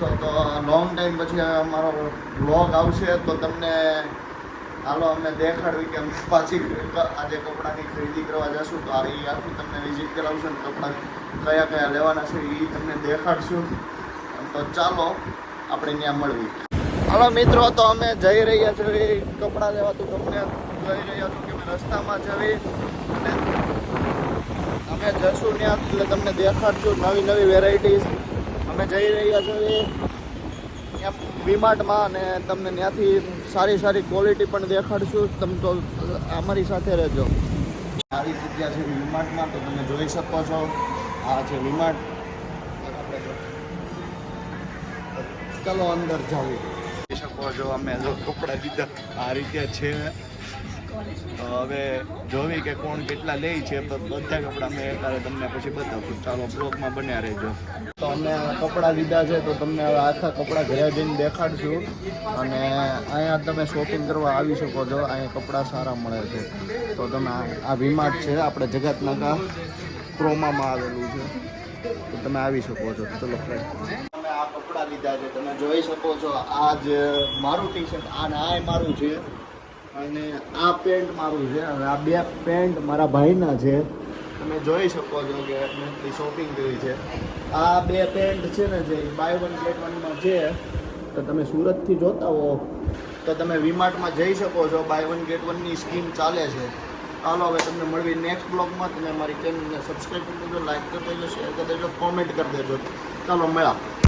દોસ્તો, તો long time પછી અમારો વ્લોગ આવશે તો તમને હાલો અમે દેખાડવી કે અમે પાછી આજે કપડાની ખરીદી કરવા જશું તો એ આખું તમને વિઝિટ કરાવશું ને કપડાં કયા કયા લેવાના છે એ તમને દેખાડશું. તો ચાલો આપણે ત્યાં મળવી. હાલો મિત્રો, તો અમે જઈ રહ્યા છીએ કપડાં લેવા. તો તમને જઈ રહ્યા છું કે અમે રસ્તામાં જવી અને અમે જશું ત્યાં એટલે તમને દેખાડશું નવી નવી વેરાયટીઝ. અમે જઈ રહ્યા છીએ ત્યાં વીમાર્ટમાં અને તમને ત્યાંથી સારી સારી ક્વોલિટી પણ દેખાડશું. તમે તો અમારી સાથે રહેજો. સારી જગ્યા છે વીમાર્ટમાં, તો તમે જોઈ શકો છો. આ છે વીમાર્ટ. ચાલો અંદર જાવી. જોઈ શકો છો અમે જો કપડાં લીધા આ રીતે છે. તો હવે જોવી કે કોણ કેટલા લે છે. બધા કપડાં મેં અત્યારે તમને પછી બતાવશું. ચાલો બ્લોગમાં બન્યા રહેજો. તો અમે કપડાં લીધા છે તો તમને હવે આખા કપડાં ઘરે જઈને દેખાડશું. અને અહીંયા તમે શોપિંગ કરવા આવી શકો છો. અહીંયા કપડાં સારા મળે છે. તો તમે આ વીમાર્ટ છે આપણે જગતનાકા ક્રોમામાં આવેલું છે, તો તમે આવી શકો છો. ચલો ફ્રેન્ડ, તમે આ કપડાં લીધા છે તમે જોઈ શકો છો. આ જ મારું ટી શર્ટ અને આ મારું છે અને આ પેન્ટ મારું છે. હવે આ બે પેન્ટ મારા ભાઈના છે. તમે જોઈ શકો છો કે મેં શોપિંગ કરી છે. આ બે પેન્ટ છે ને જે બાય વન ગેટ વનમાં છે. તો તમે સુરતથી જોતા હો તો તમે વીમાર્ટમાં જઈ શકો છો. બાય વન ગેટ વનની સ્કીમ ચાલે છે. ચાલો હવે તમને મળવી નેક્સ્ટ બ્લોગમાં. તમે મારી ચેનલને સબસ્ક્રાઈબ કરી દેજો, લાઈક કરી દેજો, શેર કરી દેજો, કોમેન્ટ કરી દેજો. ચાલો મળ્યા.